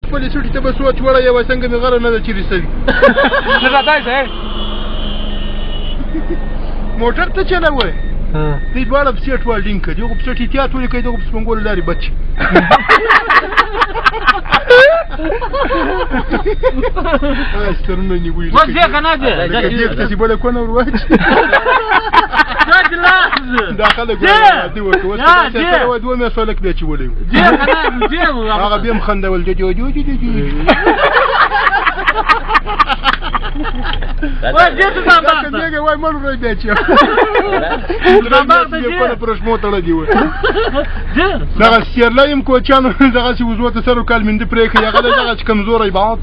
خپلې سوټي ته به سوچ وړی څنګه مې غره نه ده چې رسوي موټر ته چلوی دوی دواړه په سیټ والډینګ کړي دغه په سټ احتیاط ولیکئ دغه په سپنګولو لارې بچ سترونه نیولي دیګ ته چې بله کونه ور واچي دا خلک واده وکړه اوس سره دوه میاشتې هلک بیا چولی و هغه بیا هم خندول وای مړ ورای بیا چې کونه پر شمو تړلي وه دغه سیرلی یم کوچیانو دغسې وزو ته سر و کال مندي پرې کړي هغه دی دغه چې کمزوری باد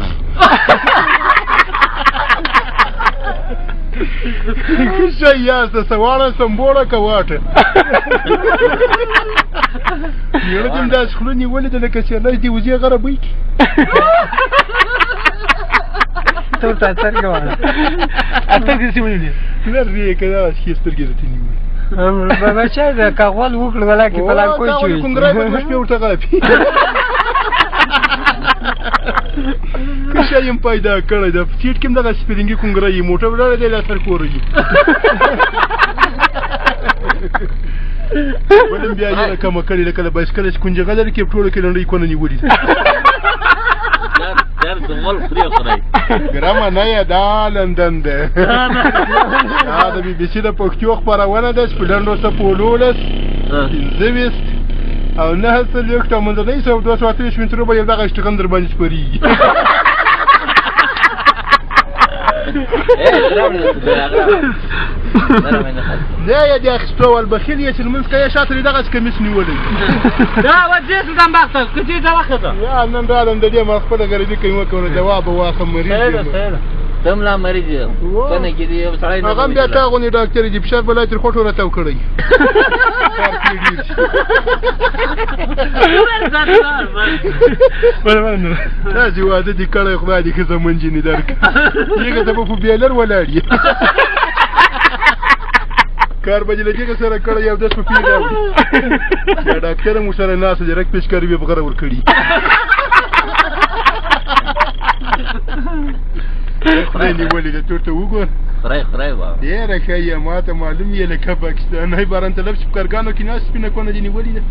ښه شی یاسته سواړه سمبوړه که واټه میړه دې هم داسې خوله نیولې ده لکه سیرلی دې وزې غره بوی کړي ورته سترګې وانه سترګې داسې ونیولې لرې که دغسې ښې سترګې درته نیولې بچی د که غول وکړو ولاکې په لار کوی چوي کونګری به دوه شپې ورته غاپي ښه شی یم پیدا کړی ده په سیټ کې هم دغه سپرینګي کونګری یي موټر ولاړی دی لا سر کوره یي بل هم بیا یې کمه کړې لکه د بایسکل چې کونجغه لري کې په ټوله کې لنډۍ کونه نیولي ده ګرامه نه یې دا لندن ده دا د بي بي سي د پښتو خپرونه ده چې په لنډو څپو 15 15 او 9 او منځنۍ 223 مترو به یو دغه اشتغام در باندې سپرېږي نه یې د اخیستو والبخیل یې چې لمونځ کوې شاته دې دغسې کمیس نیولی دا وجې سلطان بخته که چېرې ته وخته یا نن رالم د دې ما خپله غریبي کوي وکړه جواب به واخم مریض یم ته هم لا مریض یې کنه کې دې یو سړی هغه هم بیا تا غوندې ډاکټر یې فشار به لا تر خوټو راتاو کړی کار پرې ډېر شي داسې واده دې کړی خدای دې ښه زمن جینې درکړه هغه ته به په بیلر ولاړ یې کار به دې له دغه سره کړی یو دس په پیر راوړي یا ډاکټر هم ورسره ناسته دی رک پیچکاري بیا په غره ورکړي خدای نیولې ده تورته وګور خدای واه ډېره ښه یې ما ته معلوم یې لکه پاکستانی باران طلب چې په کارګانو کې ناست سپینه کونه دې نیولې ده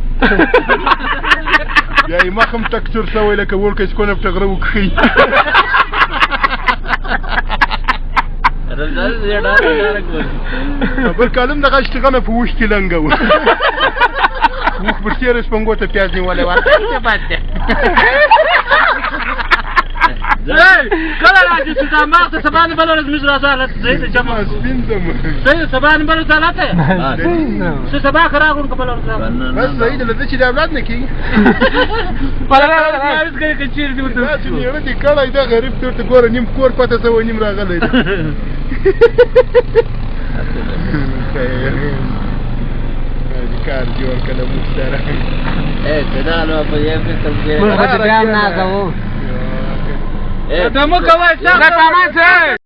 بیا یې مخ هم تکسور شوی لکه وړکی چې کونه په غره وکښي بل کالم دغه اشتغامه په اوښ کې لنګه وه اوښ پر تېره سپنګو ته پیاز نیولی وه کله راځي سلطان بخته سبا نه بله ورځ موږ راځو هلته صحیح ده جمع سپین ځم صحیح سبا نه بله ورځ هلته څه سبا که راغلم که بله ورځ راغلم بس صحیح ده له ده چې د اولاد نه کېږي ماویز کوي که چېرې دې ورته داسې مېړه دې کړی ده غریب ته ورته ګوره نیم کور پته شوی نیم راغلی ده کار جوړ کړه موږ سره دا نو په یو فکر کې موږ خو ته بیا هم نازوو ته مو کوئ